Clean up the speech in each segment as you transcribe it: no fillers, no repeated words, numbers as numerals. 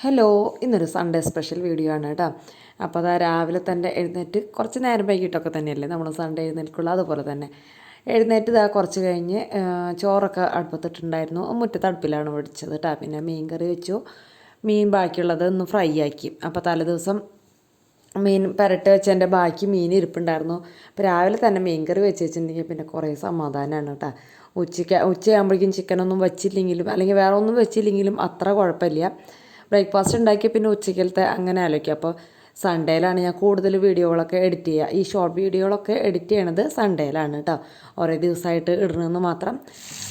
Hello, ഇന്നൊരു Sunday special video ആണ് കേട്ടോ. അപ്പോൾ അതാ രാവിലെ തന്നെ എഴുന്നേറ്റ് കുറച്ച് നേരം വൈകിട്ടൊക്കെ തന്നെയല്ലേ നമ്മൾ സൺഡേ എഴുന്നേൽക്കുള്ളൂ. അതുപോലെ തന്നെ എഴുന്നേറ്റ് ഇതാ കുറച്ച് കഴിഞ്ഞ് ചോറൊക്കെ അടുപ്പത്തിട്ടുണ്ടായിരുന്നു. മുറ്റത്ത് അടുപ്പിലാണ് വെടിച്ചത് കേട്ടോ. പിന്നെ മീൻ കറി വെച്ചു. മീൻ ബാക്കിയുള്ളത് ഒന്ന് ഫ്രൈ ആക്കി. അപ്പോൾ തലേദിവസം മീൻ പുരട്ടി വെച്ചതിൻ്റെ ബാക്കി മീൻ ഇരിപ്പുണ്ടായിരുന്നു. അപ്പോൾ രാവിലെ തന്നെ മീൻ കറി വെച്ച് വെച്ചിട്ടുണ്ടെങ്കിൽ പിന്നെ കുറേ സമാധാനമാണ് കേട്ടോ. ഉച്ചയാകുമ്പോഴേക്കും ചിക്കനൊന്നും വെച്ചില്ലെങ്കിലും അല്ലെങ്കിൽ വേറെ ഒന്നും വെച്ചില്ലെങ്കിലും അത്ര കുഴപ്പമില്ല. ബ്രേക്ക്ഫാസ്റ്റ് ഉണ്ടാക്കി പിന്നെ ഉച്ചക്കലത്തെ അങ്ങനെ ആലോചിക്കുക. അപ്പോൾ സൺഡേയിലാണ് ഞാൻ കൂടുതൽ വീഡിയോകളൊക്കെ എഡിറ്റ് ചെയ്യുക. ഈ ഷോർട്ട് വീഡിയോകളൊക്കെ എഡിറ്റ് ചെയ്യണത് സൺഡേയിലാണ് കേട്ടോ. ഓരോ ദിവസമായിട്ട് ഇടണമെന്ന് മാത്രം.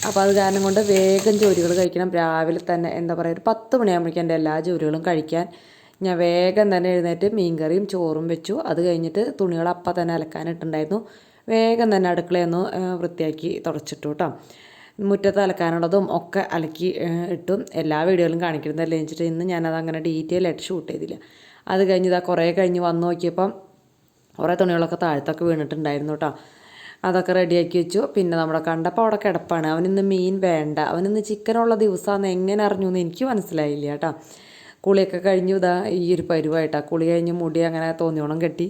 അപ്പോൾ അത് കാരണം കൊണ്ട് വേഗം ജോലികൾ കഴിക്കണം. രാവിലെ തന്നെ എന്താ പറയുക, ഒരു 10 മണിയാകുമ്പോഴേക്കും എൻ്റെ എല്ലാ ജോലികളും കഴിക്കാൻ ഞാൻ വേഗം തന്നെ എഴുന്നേറ്റ് മീൻ കറിയും ചോറും വെച്ചു. അത് കഴിഞ്ഞിട്ട് തുണികൾ അപ്പം തന്നെ അലക്കാനിട്ടുണ്ടായിരുന്നു. വേഗം തന്നെ അടുക്കളയൊന്ന് വൃത്തിയാക്കി തുടച്ചിട്ടു കേട്ടോ. മുറ്റത്ത് അലക്കാനുള്ളതും ഒക്കെ അലക്കി ഇട്ടും എല്ലാ വീഡിയോയിലും കാണിക്കുന്നതല്ലേ വെച്ചിട്ട് ഇന്ന് ഞാനത് അങ്ങനെ ഡീറ്റെയിൽ ആയിട്ട് ഷൂട്ട് ചെയ്തില്ല. അത് കഴിഞ്ഞ് ഇതാ കുറേ കഴിഞ്ഞ് വന്ന് നോക്കിയപ്പം കുറേ തുണികളൊക്കെ താഴത്തൊക്കെ വീണിട്ടുണ്ടായിരുന്നു കേട്ടോ. അതൊക്കെ റെഡിയാക്കി വെച്ചു. പിന്നെ നമ്മുടെ കണ്ടപ്പോൾ അവിടെ കിടപ്പാണ്. അവനിന്ന് മീൻ വേണ്ട, അവനിന്ന് ചിക്കനുള്ള ദിവസമാണെന്ന് എങ്ങനെ അറിഞ്ഞു എന്ന് എനിക്ക് മനസ്സിലായില്ല കേട്ടോ. കുളിയൊക്കെ കഴിഞ്ഞു ഇതാ ഈ ഒരു പരുവായിട്ടാണ്. കുളി കഴിഞ്ഞ് മുടി അങ്ങനെ തോന്നിയോണം കെട്ടി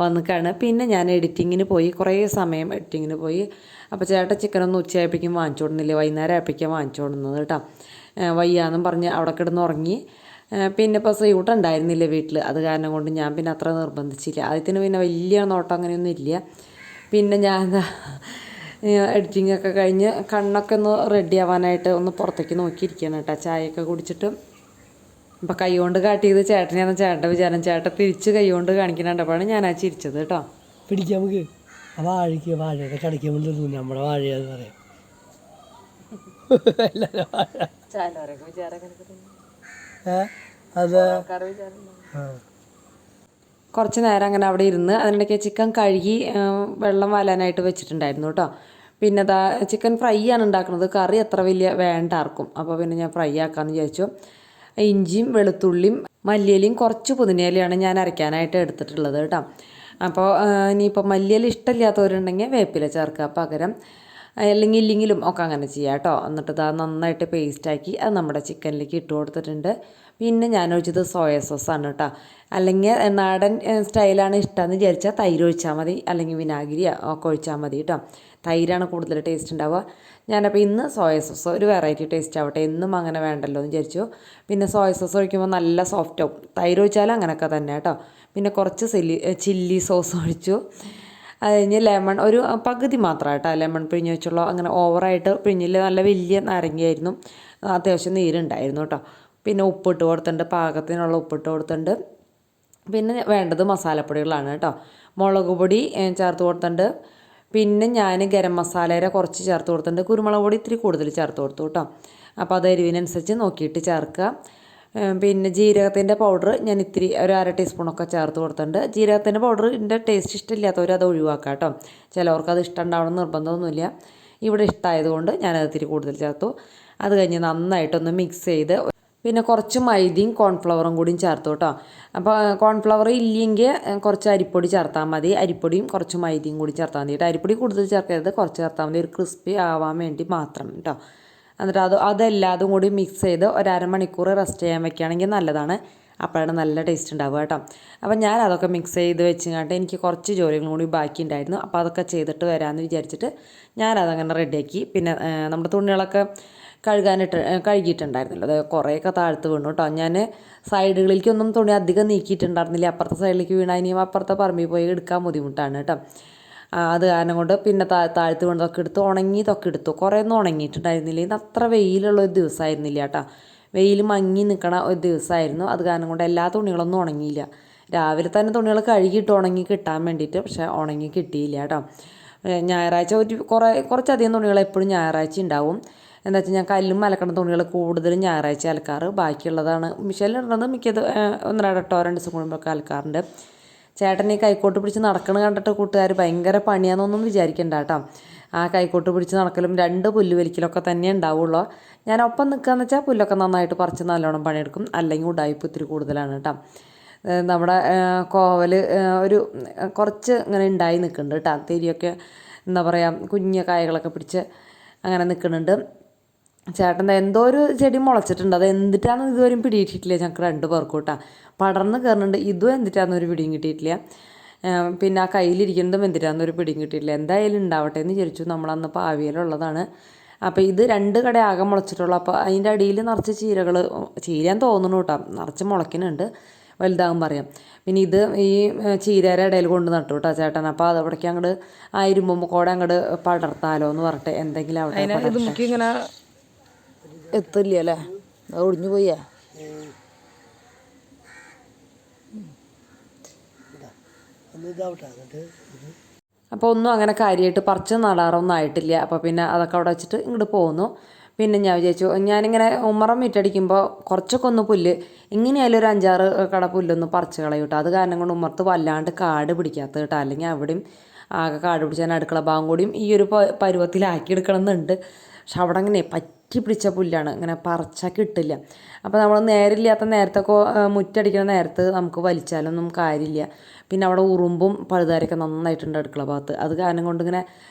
വന്നിക്കാണ്. പിന്നെ ഞാൻ എഡിറ്റിങ്ങിന് പോയി, കുറേ സമയം എഡിറ്റിങ്ങിന് പോയി. അപ്പോൾ ചേട്ടൻ ചിക്കനൊന്നും ഉച്ചയായപ്പോഴേക്കും വാങ്ങിച്ചു കൊടുക്കുന്നില്ല, വൈകുന്നേരം ആയപ്പോഴേക്കും വാങ്ങിച്ചു കൊടുക്കുന്നത് കേട്ടോ. വയ്യാന്നും പറഞ്ഞ് അവിടെ കിടന്ന് ഉറങ്ങി. പിന്നെ ഇപ്പോൾ ശ്രീകുട്ടൻ ഉണ്ടായിരുന്നില്ല വീട്ടിൽ. അത് കാരണം കൊണ്ട് ഞാൻ പിന്നെ അത്ര നിർബന്ധിച്ചില്ല. ആദ്യത്തിന് പിന്നെ വലിയ നോട്ടം അങ്ങനെയൊന്നും ഇല്ല. പിന്നെ ഞാൻ എഡിറ്റിങ്ങൊക്കെ കഴിഞ്ഞ് കണ്ണൊക്കെ ഒന്ന് റെഡി ആവാനായിട്ട് ഒന്ന് പുറത്തേക്ക് നോക്കിയിരിക്കുകയാണ് കേട്ടോ. ചായയൊക്കെ കുടിച്ചിട്ട് അപ്പം കൈ കൊണ്ട് കാട്ടിയത് ചേട്ടനെയാണ്. ചേട്ടൻ്റെ വിചാരം ചേട്ടൻ തിരിച്ച് കൈ കൊണ്ട് കാണിക്കുന്നുണ്ടപ്പോഴാണ് ഞാൻ ആ ചിരിച്ചത് കേട്ടോ. പിടിക്കാം നമുക്ക് വാഴയുടെ കടിക്കാൻ വേണ്ടി നമ്മുടെ വാഴയാന്ന് പറയാം. അത് കുറച്ച് നേരം അങ്ങനെ അവിടെ ഇരുന്ന് അതിനിടയ്ക്ക് ചിക്കൻ കഴുകി വെള്ളം വാലാനായിട്ട് വെച്ചിട്ടുണ്ടായിരുന്നു കേട്ടോ. പിന്നെ അതാ ചിക്കൻ ഫ്രൈ ആണ് ഉണ്ടാക്കുന്നത്. കറി അത്ര വലിയ വേണ്ട ആർക്കും. അപ്പോൾ പിന്നെ ഞാൻ ഫ്രൈ ആക്കാമെന്ന് വിചാരിച്ചു. ഇഞ്ചിയും വെളുത്തുള്ളിയും മല്ലിയിലയും കുറച്ച് പുതിനയിലയാണ് ഞാൻ അരയ്ക്കാനായിട്ട് എടുത്തിട്ടുള്ളത് കേട്ടോ. അപ്പോൾ ഇനിയിപ്പോൾ മല്ലിയില ഇഷ്ടമില്ലാത്തവരുണ്ടെങ്കിൽ വേപ്പില ചേർക്കുക പകരം, അല്ലെങ്കിൽ ഇല്ലെങ്കിലും ഒക്കെ അങ്ങനെ ചെയ്യാം കേട്ടോ. എന്നിട്ട് ഇതാ നന്നായിട്ട് പേസ്റ്റാക്കി അത് നമ്മുടെ ചിക്കനിലേക്ക് ഇട്ട് കൊടുത്തിട്ടുണ്ട്. പിന്നെ ഞാൻ ഒഴിച്ചത് സോയ സോസാണ് കേട്ടോ. അല്ലെങ്കിൽ നാടൻ സ്റ്റൈലാണ് ഇഷ്ടമെന്ന് വിചാരിച്ചാൽ തൈര് ഒഴിച്ചാൽ മതി, അല്ലെങ്കിൽ വിനാഗിരി ഒക്കെ ഒഴിച്ചാൽ മതി കേട്ടോ. തൈരാണ് കൂടുതൽ ടേസ്റ്റ് ഉണ്ടാവുക. ഞാനപ്പോൾ ഇന്ന് സോയ സോസ് ഒരു വെറൈറ്റി ടേസ്റ്റ് ആവട്ടെ, എന്നും അങ്ങനെ വേണ്ടല്ലോ എന്ന് വിചാരിച്ചു. പിന്നെ സോയ സോസ് ഒഴിക്കുമ്പോൾ നല്ല സോഫ്റ്റ് ആവും. തൈര് ഒഴിച്ചാലും അങ്ങനെയൊക്കെ തന്നെ കേട്ടോ. പിന്നെ കുറച്ച് ചില്ലി സോസ് ഒഴിച്ചു. അത് കഴിഞ്ഞ് ലെമൺ ഒരു പകുതി മാത്രം കേട്ടോ ലെമൺ പിഴിഞ്ഞ് വെച്ചുള്ളൂ. അങ്ങനെ ഓവറായിട്ട് പിഴിഞ്ഞില്ല. നല്ല വലിയ നാരങ്ങയായിരുന്നു, അത്യാവശ്യം നീരുണ്ടായിരുന്നു കേട്ടോ. പിന്നെ ഉപ്പിട്ട് കൊടുത്തിട്ടുണ്ട്, പാകത്തിനുള്ള ഉപ്പിട്ട് കൊടുത്തിട്ടുണ്ട്. പിന്നെ വേണ്ടത് മസാലപ്പൊടികളാണ് കേട്ടോ. മുളക് പൊടി ചേർത്ത് കൊടുത്തിട്ടുണ്ട്. പിന്നെ ഞാൻ ഗരം മസാലയുടെ കുറച്ച് ചേർത്ത് കൊടുത്തിട്ടുണ്ട്. കുരുമുളക് പൊടി ഇത്തിരി കൂടുതൽ ചേർത്ത് കൊടുത്തു കേട്ടോ. അപ്പോൾ അത് എരിവിനനുസരിച്ച് നോക്കിയിട്ട് ചേർക്കുക. പിന്നെ ജീരകത്തിൻ്റെ പൗഡർ ഞാൻ ഇത്തിരി ഒരു 1/2 ടീസ്പൂണൊക്കെ ചേർത്ത് കൊടുത്തിട്ടുണ്ട്. ജീരകത്തിൻ്റെ പൗഡറിൻ്റെ ടേസ്റ്റ് ഇഷ്ടമില്ലാത്തവർ അത് ഒഴിവാക്കുക കേട്ടോ. ചിലവർക്ക് അത് ഇഷ്ടം ഉണ്ടാവണം നിർബന്ധമൊന്നുമില്ല. ഇവിടെ ഇഷ്ടമായതുകൊണ്ട് ഞാനത് ഇത്തിരി കൂടുതൽ ചേർത്തു. അത് കഴിഞ്ഞ് നന്നായിട്ടൊന്ന് മിക്സ് ചെയ്ത് പിന്നെ കുറച്ച് മൈദയും കോൺഫ്ലവറും കൂടിയും ചേർത്തു കേട്ടോ. അപ്പോൾ കോൺഫ്ലവർ ഇല്ലെങ്കിൽ കുറച്ച് അരിപ്പൊടി ചേർത്താൽ മതി. അരിപ്പൊടിയും കുറച്ച് മൈദയും കൂടി ചേർത്താൽ മതി കേട്ടോ. അരിപ്പൊടി കൂടുതൽ ചേർക്കരുത്, കുറച്ച് ചേർത്താൽ മതി, ഒരു ക്രിസ്പി ആവാൻ വേണ്ടി മാത്രം കേട്ടോ. എന്നിട്ട് അതെല്ലാതും കൂടി മിക്സ് ചെയ്ത് ഒരു അരമണിക്കൂർ റെസ്റ്റ് ചെയ്യാൻ വെക്കുകയാണെങ്കിൽ നല്ലതാണ്. അപ്പോഴാണ് നല്ല ടേസ്റ്റ് ഉണ്ടാവുക കേട്ടോ. അപ്പം ഞാൻ അതൊക്കെ മിക്സ് ചെയ്ത് വെച്ചിങ്ങാണ്ട് എനിക്ക് കുറച്ച് ജോലികളും കൂടി ബാക്കി ഉണ്ടായിരുന്നു. അപ്പോൾ അതൊക്കെ ചെയ്തിട്ട് വരാമെന്ന് വിചാരിച്ചിട്ട് ഞാനതങ്ങനെ റെഡിയാക്കി. പിന്നെ നമ്മുടെ തുണികളൊക്കെ കഴുകിയിട്ടുണ്ടായിരുന്നല്ലോ, അത് കുറേയൊക്കെ താഴ്ത്ത് വീണു കേട്ടോ. ഞാൻ സൈഡുകളിലേക്കൊന്നും തുണി അധികം നീക്കിയിട്ടുണ്ടായിരുന്നില്ല. അപ്പുറത്തെ സൈഡിലേക്ക് വീണാൽ ഇനിയും അപ്പുറത്തെ പറമ്പിൽ പോയി എടുക്കാൻ ബുദ്ധിമുട്ടാണ് കേട്ടോ. അത് കാരണം കൊണ്ട് പിന്നെ താഴ്ത്ത് വീണതൊക്കെ എടുത്തു, ഉണങ്ങിയതൊക്കെ എടുത്തു. കുറേ ഒന്നും ഉണങ്ങിയിട്ടുണ്ടായിരുന്നില്ല. ഇന്ന് അത്ര വെയിലുള്ളൊരു ദിവസമായിരുന്നില്ല കേട്ടോ. വെയിൽ മങ്ങി നിൽക്കണ ഒരു ദിവസമായിരുന്നു. അത് കാരണം കൊണ്ട് എല്ലാ തുണികളൊന്നും ഉണങ്ങിയില്ല. രാവിലെ തന്നെ തുണികൾ കഴുകിയിട്ട് ഉണങ്ങി കിട്ടാൻ വേണ്ടിയിട്ട്, പക്ഷേ ഉണങ്ങി കിട്ടിയില്ല കേട്ടോ. ഞായറാഴ്ച കുറച്ചധികം തുണികൾ എപ്പോഴും ഞായറാഴ്ച ഉണ്ടാവും. എന്താ വെച്ചാൽ ഞാൻ കല്ലും അലക്കണ തുണികൾ കൂടുതലും ഞായറാഴ്ച അലക്കാറ്. ബാക്കിയുള്ളതാണ് മിഷനിലിടുന്നത് മിക്കത് 1-2 2 ദിവസം കൂടുമ്പോഴൊക്കെ അലക്കാറുണ്ട്. ചേട്ടൻ ഈ കൈക്കോട്ട് പിടിച്ച് നടക്കണം കണ്ടിട്ട് കൂട്ടുകാർ ഭയങ്കര പണിയാണെന്നൊന്നും വിചാരിക്കണ്ട കേട്ടോ. ആ കൈക്കോട്ട് പിടിച്ച് നടക്കലും 2 പുല്ല് വലിക്കലൊക്കെ തന്നെ ഉണ്ടാവുള്ളൂ. ഞാൻ ഒപ്പം നിൽക്കുകയെന്ന് വെച്ചാൽ പുല്ലൊക്കെ നന്നായിട്ട് പറിച്ച് നല്ലോണം പണിയെടുക്കും. അല്ലെങ്കിൽ ഉടായ്പ ഇത്തിരി കൂടുതലാണ് കേട്ടോ. നമ്മുടെ കോവൽ ഒരു കുറച്ച് ഇങ്ങനെ ഉണ്ടായി നിൽക്കുന്നുണ്ട് കേട്ടോ. തെരിയൊക്കെ എന്താ പറയുക, കുഞ്ഞ കായകളൊക്കെ പിടിച്ച് അങ്ങനെ നിൽക്കുന്നുണ്ട്. ചേട്ടൻ എന്തോ ഒരു ചെടി മുളച്ചിട്ടുണ്ട്, അത് എന്തിട്ടാന്ന് ഇതുവരെയും പിടിയിട്ടിട്ടില്ല ഞങ്ങൾക്ക് 2 പേർക്കും കേട്ടോ. പടർന്ന് കയറുന്നുണ്ട്, ഇതും എന്തിട്ടാന്നൊരു പിടിയും കിട്ടിയിട്ടില്ല. പിന്നെ ആ കയ്യിലിരിക്കുന്നതും എന്തിട്ടാന്നൊരു പിടിയും കിട്ടിയിട്ടില്ല. എന്തായാലും ഉണ്ടാവട്ടെ എന്ന് വിചാരിച്ചു. നമ്മളന്ന് പാവിയിലുള്ളതാണ്. അപ്പോൾ ഇത് 2 കട ആകെ മുളച്ചിട്ടുള്ളൂ. അപ്പോൾ അതിൻ്റെ അടിയിൽ നിറച്ച് ചീരകൾ, ചീരയാൻ തോന്നുന്നു കേട്ടോ, നിറച്ച് മുളയ്ക്കുന്നുണ്ട്, വലുതാകും പറയാം. പിന്നെ ഇത് ഈ ചീരയുടെ ഇടയിൽ കൊണ്ട് നട്ടു കേട്ടോ ചേട്ടൻ. അപ്പോൾ അതവിടേക്ക് അങ്ങോട്ട് ആ ഇരുമ്പുമ്പോൾ കൂടെ അങ്ങോട്ട് പടർത്താലോ എന്ന് പറഞ്ഞിട്ട് എന്തെങ്കിലും അവിടെ ഇത് നമുക്കിങ്ങനെ എത്തില്ല അല്ലേ, അത് ഒടിഞ്ഞു പോയാ. അപ്പോൾ ഒന്നും അങ്ങനെ കാര്യമായിട്ട് പറിച്ച് നടാറൊന്നും ആയിട്ടില്ല. അപ്പോൾ പിന്നെ അതൊക്കെ അവിടെ വെച്ചിട്ട് ഇങ്ങോട്ട് പോന്നു. പിന്നെ ഞാൻ വിചാരിച്ചു, ഞാനിങ്ങനെ ഉമ്മറം മിറ്റടിക്കുമ്പോൾ കുറച്ചൊക്കെ ഒന്ന് പുല്ല് ഇങ്ങനെയായാലും ഒരു 5-6 കട പുല്ലൊന്ന് പറിച്ച് കളയും കേട്ടോ. അത് കാരണം കൊണ്ട് ഉമ്മറത്ത് വല്ലാണ്ട് കാട് പിടിക്കാത്ത കേട്ടോ. അല്ലെങ്കിൽ അവിടെയും ആകെ കാട് പിടിച്ചാൽ അടുക്കള ഭാഗം കൂടിയും ഈ ഒരു പരുവത്തിലാക്കി എടുക്കണം എന്നുണ്ട്. പക്ഷെ അവിടെ അങ്ങനെ പറ്റി പിടിച്ച പുല്ലാണ്, ഇങ്ങനെ പറിച്ചാൽ കിട്ടില്ല. അപ്പോൾ നമ്മൾ നേരില്ലാത്ത നേരത്തൊക്കെ മുറ്റടിക്കുന്ന നേരത്ത് നമുക്ക് വലിച്ചാലൊന്നും കാര്യമില്ല. പിന്നെ അവിടെ ഉറുമ്പും പഴുതാരൊക്കെ നന്നായിട്ടുണ്ട് അടുക്കള ഭാഗത്ത്. അത് കാരണം കൊണ്ട് ഇങ്ങനെ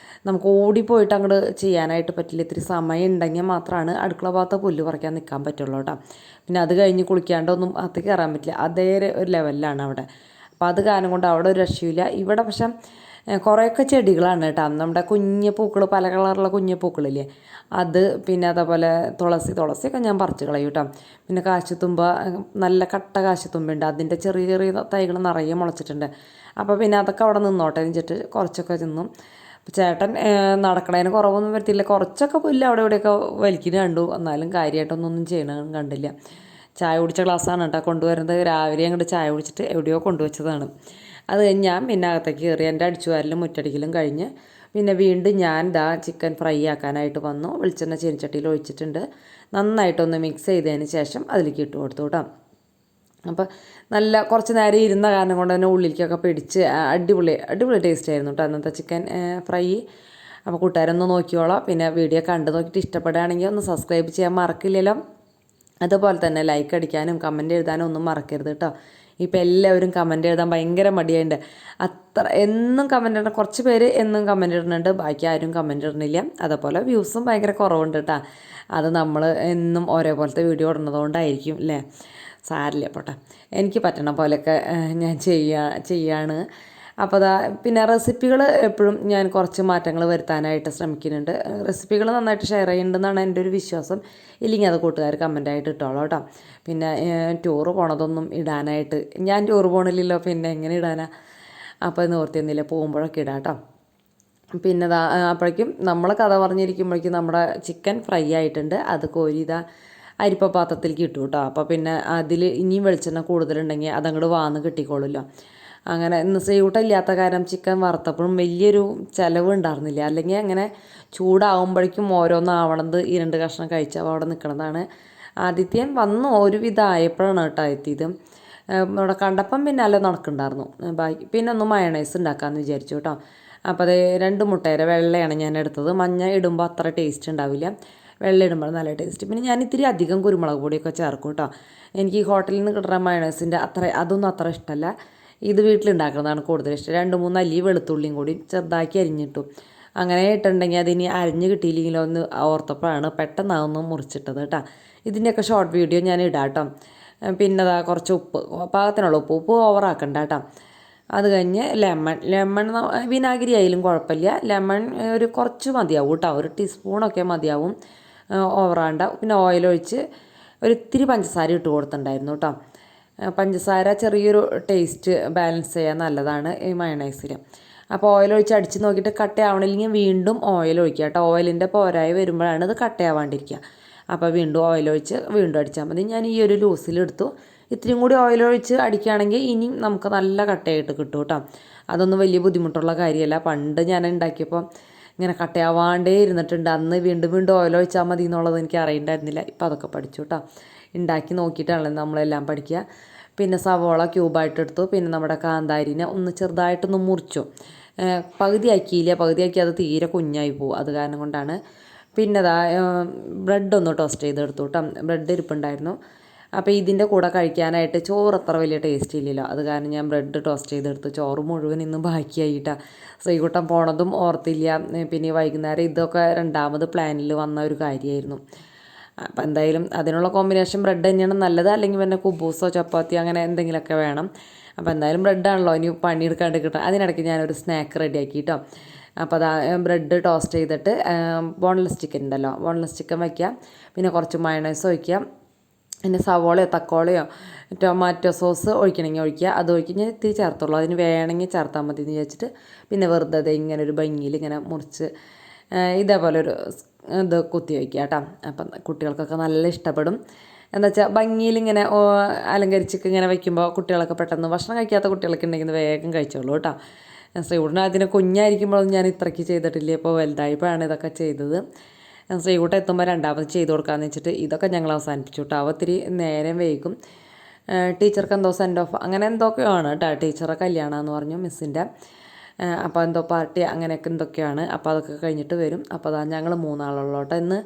നമുക്ക് ഓടിപ്പോയിട്ട് അങ്ങോട്ട് ചെയ്യാനായിട്ട് പറ്റില്ല. ഇത്തിരി സമയം ഉണ്ടെങ്കിൽ മാത്രമാണ് അടുക്കള ഭാഗത്ത് പുല്ല് പറിക്കാൻ നിൽക്കാൻ പറ്റുള്ളൂ കേട്ടോ. പിന്നെ അത് കഴിഞ്ഞ് കുളിക്കാണ്ടൊന്നും അകത്ത് കയറാൻ പറ്റില്ല, അതേ ഒരു ലെവലിലാണ് അവിടെ. അപ്പോൾ അത് കാരണം കൊണ്ട് അവിടെ ഒരു രക്ഷയില്ല. ഇവിടെ പക്ഷെ കുറേയൊക്കെ ചെടികളാണ് കേട്ടോ. നമ്മുടെ കുഞ്ഞ് പൂക്കൾ, പല കളറുള്ള കുഞ്ഞ് പൂക്കളില്ലേ, അത്, പിന്നെ അതേപോലെ തുളസിയൊക്കെ ഞാൻ പറിച്ച് കളയും കേട്ടോ. പിന്നെ കാശിത്തുമ്പ, നല്ല കട്ട കാശിത്തുമ്പുണ്ട്, അതിൻ്റെ ചെറിയ ചെറിയ തൈകൾ നിറയെ മുളച്ചിട്ടുണ്ട്. അപ്പോൾ പിന്നെ അതൊക്കെ അവിടെ നിന്നോട്ടെ എന്ന് വെച്ചിട്ട് കുറച്ചൊക്കെ തിന്നും. ചേട്ടൻ നടക്കണതിന് കുറവൊന്നും വരുത്തില്ല, കുറച്ചൊക്കെ പുല്ല് അവിടെ ഇവിടെയൊക്കെ വലിക്കുന്ന കണ്ടു. എന്നാലും കാര്യമായിട്ടൊന്നും ചെയ്യണ കണ്ടില്ല. ചായ കുടിച്ച ഗ്ലാസ്സാണ് കേട്ടോ കൊണ്ടുവരുന്നത്. രാവിലെ അങ്ങോട്ട് ചായ കുടിച്ചിട്ട് എവിടെയോ കൊണ്ടുവച്ചതാണ്. അത് കഴിഞ്ഞ് ഞാൻ പിന്നെ അകത്തേക്ക് കയറി എൻ്റെ അടിച്ചുവാരലും മുറ്റടിക്കലും കഴിഞ്ഞ് പിന്നെ വീണ്ടും ഞാൻ ചിക്കൻ ഫ്രൈ ആക്കാനായിട്ട് വന്നു. വെളിച്ചെണ്ണ ചീനിച്ചട്ടിയിൽ ഒഴിച്ചിട്ടുണ്ട്. നന്നായിട്ടൊന്ന് മിക്സ് ചെയ്തതിന് ശേഷം അതിലേക്ക് ഇട്ട് കൊടുത്തു കേട്ടോ. അപ്പോൾ നല്ല കുറച്ച് നേരം ഇരുന്ന കാരണം കൊണ്ട് തന്നെ ഉള്ളിലേക്കൊക്കെ പിടിച്ച് അടിപൊളി ടേസ്റ്റ് ആയിരുന്നു കേട്ടോ അന്നത്തെ ചിക്കൻ ഫ്രൈ. അപ്പോൾ കൂട്ടുകാരൊന്ന് നോക്കിയോളാം. പിന്നെ വീഡിയോ കണ്ടു നോക്കിയിട്ട് ഇഷ്ടപ്പെടുകയാണെങ്കിൽ ഒന്ന് സബ്സ്ക്രൈബ് ചെയ്യാൻ മറക്കില്ലല്ലോ. അതുപോലെ തന്നെ ലൈക്ക് അടിക്കാനും കമൻറ്റ് എഴുതാനും ഒന്നും മറക്കരുത് കേട്ടോ. ഇപ്പോൾ എല്ലാവരും കമൻറ്റ് എഴുതാൻ ഭയങ്കര മടിയായിട്ടുണ്ട്. എന്നും കമൻറ്റ് ഇടണം, കുറച്ച് പേര് എന്നും കമൻറ്റ് ഇടുന്നുണ്ട്, ബാക്കി ആരും കമൻറ്റ് ഇടുന്നില്ല. അതുപോലെ വ്യൂസും ഭയങ്കര കുറവുണ്ട് കേട്ടോ. അത് നമ്മൾ എന്നും ഒരേപോലത്തെ വീഡിയോ ഇടുന്നതുകൊണ്ടായിരിക്കും അല്ലേ. സാരില്ല പോട്ടെ, എനിക്ക് പറ്റണ പോലെയൊക്കെ ഞാൻ ചെയ്യാണ്. അപ്പോൾ പിന്നെ റെസിപ്പികൾ എപ്പോഴും ഞാൻ കുറച്ച് മാറ്റങ്ങൾ വരുത്താനായിട്ട് ശ്രമിക്കുന്നുണ്ട്. റെസിപ്പികൾ നന്നായിട്ട് ഷെയർ ചെയ്യുന്നുണ്ടെന്നാണ് എൻ്റെ ഒരു വിശ്വാസം. ഇല്ലെങ്കിൽ അത് കൂട്ടുകാർ കമൻറ്റായിട്ട് ഇട്ടോളൂ കേട്ടോ. പിന്നെ ടൂറ് പോണതൊന്നും ഇടാനായിട്ട്, ഞാൻ ടൂറ് പോകണില്ലല്ലോ, പിന്നെ എങ്ങനെ ഇടാനാ. അപ്പോൾ നിവർത്തിയൊന്നുമില്ല, പോകുമ്പോഴൊക്കെ ഇടാം കേട്ടോ. പിന്നെ അപ്പോഴേക്കും നമ്മൾ കഥ പറഞ്ഞിരിക്കുമ്പോഴേക്കും നമ്മുടെ ചിക്കൻ ഫ്രൈ ആയിട്ടുണ്ട്. അത് കോരി അരിപ്പ പാത്രത്തിലേക്ക് ഇട്ടു കേട്ടോ. അപ്പോൾ പിന്നെ അതിൽ ഇനിയും വെളിച്ചെണ്ണ കൂടുതലുണ്ടെങ്കിൽ അതങ്ങോട്ട് വാന്ന് കിട്ടിക്കോളുമല്ലോ. അങ്ങനെ ഇന്ന് സീയൂട്ടമില്ലാത്ത കാരണം ചിക്കൻ വറുത്തപ്പോഴും വലിയൊരു ചിലവ് ഉണ്ടായിരുന്നില്ല. അല്ലെങ്കിൽ അങ്ങനെ ചൂടാവുമ്പോഴേക്കും ഓരോന്നാവണത് 2 കഷ്ണം കഴിച്ചാൽ അവിടെ നിൽക്കണതാണ്. ആദിത്യൻ വന്നു ഒരുവിധം ആയപ്പോഴാണ് കേട്ടോ എത്തിയത്. ഇവിടെ കണ്ടപ്പം പിന്നെ അല്ല നടക്കുന്നുണ്ടായിരുന്നു. ബാക്കി പിന്നെ ഒന്ന് മയണൈസ് ഉണ്ടാക്കാമെന്ന് വിചാരിച്ചു കേട്ടോ. അപ്പോൾ അത് 2 മുട്ടയുടെ വെള്ളയാണ് ഞാൻ എടുത്തത്. മഞ്ഞ ഇടുമ്പോൾ അത്ര ടേസ്റ്റ് ഉണ്ടാവില്ല, വെള്ളം ഇടുമ്പോൾ നല്ല ടേസ്റ്റ്. പിന്നെ ഞാൻ ഇത്തിരി അധികം കുരുമുളക് പൊടിയൊക്കെ ചേർക്കും കേട്ടോ. എനിക്ക് ഈ ഹോട്ടലിൽ നിന്ന് കിട്ടുന്ന മയണൈസിൻ്റെ അതൊന്നും അത്ര ഇഷ്ടമല്ല. ഇത് വീട്ടിലുണ്ടാക്കുന്നതാണ് കൂടുതൽ ഇഷ്ടം. 2-3 അല്ലി വെളുത്തുള്ളിയും കൂടി ചെറുതാക്കി അരിഞ്ഞിട്ടു. അങ്ങനെ ഇട്ടുണ്ടെങ്കിൽ അതിനി അരിഞ്ഞ് കിട്ടിയില്ലെങ്കിലോ ഒന്ന് ഓർത്തപ്പോഴാണ് പെട്ടെന്ന് അതൊന്ന് മുറിച്ചിട്ടത് കേട്ടോ. ഇതിൻ്റെയൊക്കെ ഷോർട്ട് വീഡിയോ ഞാൻ ഇടാം കേട്ടോ. പിന്നെ കുറച്ച് ഉപ്പ്, പാകത്തിനുള്ള ഉപ്പ് ഓവറാക്കണ്ട കേട്ടോ. അത് കഴിഞ്ഞ് ലെമൺ വിനാഗിരി ആയാലും കുഴപ്പമില്ല, ലെമൺ ഒരു കുറച്ച് മതിയാവും കേട്ടോ, 1 ടീസ്പൂണൊക്കെ മതിയാവും, ഓവറാണ്ട. പിന്നെ ഓയിലൊഴിച്ച് ഒരിത്തിരി പഞ്ചസാര ഇട്ട് കൊടുത്തിട്ടുണ്ടായിരുന്നു കേട്ടോ. പഞ്ചസാര ചെറിയൊരു ടേസ്റ്റ് ബാലൻസ് ചെയ്യാൻ നല്ലതാണ് ഈ മയണൈസിൽ. അപ്പോൾ ഓയിലൊഴിച്ച് അടിച്ച് നോക്കിയിട്ട് കട്ടയാവണില്ലെങ്കിൽ വീണ്ടും ഓയിലൊഴിക്കുക കേട്ടോ. ഓയിലിൻ്റെ പോരായി വരുമ്പോഴാണ് ഇത് കട്ടയാവാണ്ടിരിക്കുക. അപ്പോൾ വീണ്ടും ഓയിലൊഴിച്ച് വീണ്ടും അടിച്ചാൽ മതി. ഞാൻ ഈ ഒരു ലൂസിലെടുത്തു. ഇത്തിരിയും കൂടി ഓയിലൊഴിച്ച് അടിക്കുകയാണെങ്കിൽ ഇനിയും നമുക്ക് നല്ല കട്ടയായിട്ട് കിട്ടും കേട്ടോ. അതൊന്നും വലിയ ബുദ്ധിമുട്ടുള്ള കാര്യമല്ല. പണ്ട് ഞാൻ ഉണ്ടാക്കിയപ്പോൾ ഇങ്ങനെ കട്ടയാവാണ്ടേ ഇരുന്നിട്ടുണ്ട്. അന്ന് വീണ്ടും ഓയിലൊഴിച്ചാൽ മതി എന്നുള്ളത് എനിക്ക് അറിയണ്ടായിരുന്നില്ല. ഇപ്പോൾ അതൊക്കെ പഠിച്ചു കേട്ടോ. ഉണ്ടാക്കി നോക്കിയിട്ടാണല്ലോ നമ്മളെല്ലാം പഠിക്കുക. പിന്നെ സവോള ക്യൂബായിട്ട് എടുത്തു. പിന്നെ നമ്മുടെ കാന്താരിനെ ഒന്ന് ചെറുതായിട്ടൊന്ന് മുറിച്ചു. പകുതിയാക്കി അത് തീരെ കുഞ്ഞായി പോകും. അത് കാരണം കൊണ്ടാണ്. പിന്നെ ബ്രെഡൊന്ന് ടോസ്റ്റ് ചെയ്തെടുത്തു കേട്ടോ. ബ്രെഡ് ഇരിപ്പുണ്ടായിരുന്നു. അപ്പോൾ ഇതിൻ്റെ കൂടെ കഴിക്കാനായിട്ട് ചോറ് അത്ര വലിയ ടേസ്റ്റ് ഇല്ലല്ലോ. അത് കാരണം ഞാൻ ബ്രെഡ് ടോസ്റ്റ് ചെയ്തെടുത്തു. ചോറ് മുഴുവൻ ഇന്ന് ബാക്കിയായിട്ടാണ്. ശ്രീകുട്ടൻ പോണതും ഓർത്തില്ല. പിന്നെ വൈകുന്നേരം ഇതൊക്കെ 2ാമത് പ്ലാനിൽ വന്ന ഒരു കാര്യമായിരുന്നു. അപ്പോൾ എന്തായാലും അതിനുള്ള കോമ്പിനേഷൻ ബ്രെഡ് തന്നെയാണ് നല്ലത്, അല്ലെങ്കിൽ പിന്നെ കുബൂസോ ചപ്പാത്തിയോ അങ്ങനെ എന്തെങ്കിലുമൊക്കെ വേണം. അപ്പോൾ എന്തായാലും ബ്രെഡാണല്ലോ ഇനി പണിയെടുക്കാണ്ട് കിട്ടുക. അതിനിടയ്ക്ക് ഞാനൊരു സ്നാക്ക് റെഡിയാക്കി കേട്ടോ. അപ്പോൾ അതാ ബ്രെഡ് ടോസ്റ്റ് ചെയ്തിട്ട് ബോൺലെസ് ചിക്കൻ ഉണ്ടല്ലോ, ബോൺലെസ് ചിക്കൻ വയ്ക്കുക, പിന്നെ കുറച്ച് മയണൈസ് ഒഴിക്കുക, പിന്നെ സവോളയോ തക്കോളയോ ടൊമാറ്റോ സോസ് ഒഴിക്കണമെങ്കിൽ ഒഴിക്കുക, അത് ഒഴിക്കുക. ഞാൻ ഇത്തിരി ചേർത്തുള്ളൂ, അതിന് വേണമെങ്കിൽ ചേർത്താൽ മതി എന്ന് വിചാരിച്ചിട്ട് പിന്നെ വെറുതെ ഇങ്ങനെ ഒരു ഭംഗിയിൽ ഇങ്ങനെ മുറിച്ച് ഇതേപോലെ ഒരു ഇത് കുത്തി വയ്ക്കുക കേട്ടോ. അപ്പം കുട്ടികൾക്കൊക്കെ നല്ല ഇഷ്ടപ്പെടും. എന്താ വെച്ചാൽ ഭംഗിയിൽ ഇങ്ങനെ അലങ്കരിച്ചൊക്കെ ഇങ്ങനെ വയ്ക്കുമ്പോൾ കുട്ടികളൊക്കെ പെട്ടെന്ന് ഭക്ഷണം കഴിക്കാത്ത കുട്ടികളൊക്കെ ഉണ്ടെങ്കിൽ വേഗം കഴിച്ചോളൂ കേട്ടോ. ശ്രീകുട്ടന് അതിന് കുഞ്ഞായിരിക്കുമ്പോഴൊന്നും ഞാൻ ഇത്രയ്ക്ക് ചെയ്തിട്ടില്ല, ഇപ്പോൾ വലുതായപ്പോഴാണ് ഇതൊക്കെ ചെയ്തത്. ശ്രീകുട്ടൻ എത്തുമ്പോൾ രണ്ടാമത് ചെയ്ത് കൊടുക്കാമെന്ന് വെച്ചിട്ട് ഇതൊക്കെ ഞങ്ങൾ അവസാനിപ്പിച്ചു കേട്ടോ. അവ ഒത്തിരി നേരം വൈകും. ടീച്ചർക്ക് എന്തോ സെൻഡ് ഓഫ് അങ്ങനെ എന്തൊക്കെയാണ് കേട്ടോ, ടീച്ചറെ കല്യാണമെന്ന് പറഞ്ഞു മിസ്സിൻ്റെ. അപ്പോൾ എന്തോ പാർട്ടി അങ്ങനെയൊക്കെ എന്തൊക്കെയാണ്. അപ്പോൾ അതൊക്കെ കഴിഞ്ഞിട്ട് വരും. അപ്പോൾ അതാ ഞങ്ങൾ മൂന്നാളുള്ളൂ കേട്ടോ. ഇന്ന്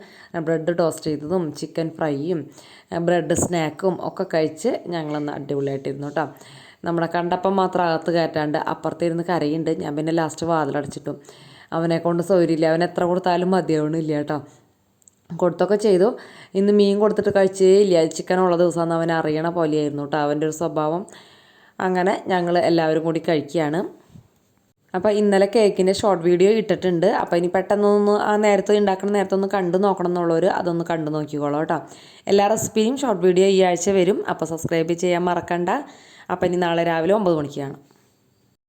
ബ്രെഡ് ടോസ്റ്റ് ചെയ്തതും ചിക്കൻ ഫ്രൈയും ബ്രെഡ് സ്നാക്കും ഒക്കെ കഴിച്ച് ഞങ്ങളൊന്ന് അടിപൊളിയായിട്ടിരുന്നു കേട്ടോ. നമ്മുടെ കണ്ടപ്പം മാത്രം അകത്ത് കയറ്റാണ്ട് അപ്പുറത്തിരുന്ന് കരയുണ്ട്. ഞാൻ പിന്നെ ലാസ്റ്റ് വാതിലടച്ചിട്ടു. അവനെ കൊണ്ട് സൗകര്യമില്ല, അവൻ എത്ര കൊടുത്താലും മതിയാവണില്ല കേട്ടോ. കൊടുത്തൊക്കെ ചെയ്തു. ഇന്ന് മീൻ കൊടുത്തിട്ട് കഴിച്ചേ ഇല്ല, ചിക്കനുള്ള ദിവസമെന്ന് അവൻ അറിയണ പോലെയായിരുന്നു കേട്ടോ അവൻ്റെ ഒരു സ്വഭാവം. അങ്ങനെ ഞങ്ങൾ എല്ലാവരും കൂടി കഴിക്കുകയാണ്. അപ്പോൾ ഇന്നലെ കേക്കിൻ്റെ ഷോർട്ട് വീഡിയോ ഇട്ടിട്ടുണ്ട്. അപ്പോൾ ഇനി പെട്ടെന്നൊന്ന് ആ നേരത്തെ ഉണ്ടാക്കുന്ന നേരത്തെ ഒന്ന് കണ്ടു നോക്കണം എന്നുള്ളവർ അതൊന്ന് കണ്ടു നോക്കിക്കോളൂ കേട്ടോ. എല്ലാ റെസിപ്പിയും ഷോർട്ട് വീഡിയോ ഈ ആഴ്ച വരും. അപ്പോൾ സബ്സ്ക്രൈബ് ചെയ്യാൻ മറക്കണ്ട. അപ്പോൾ ഇനി നാളെ രാവിലെ 9 മണിക്ക് കാണാം.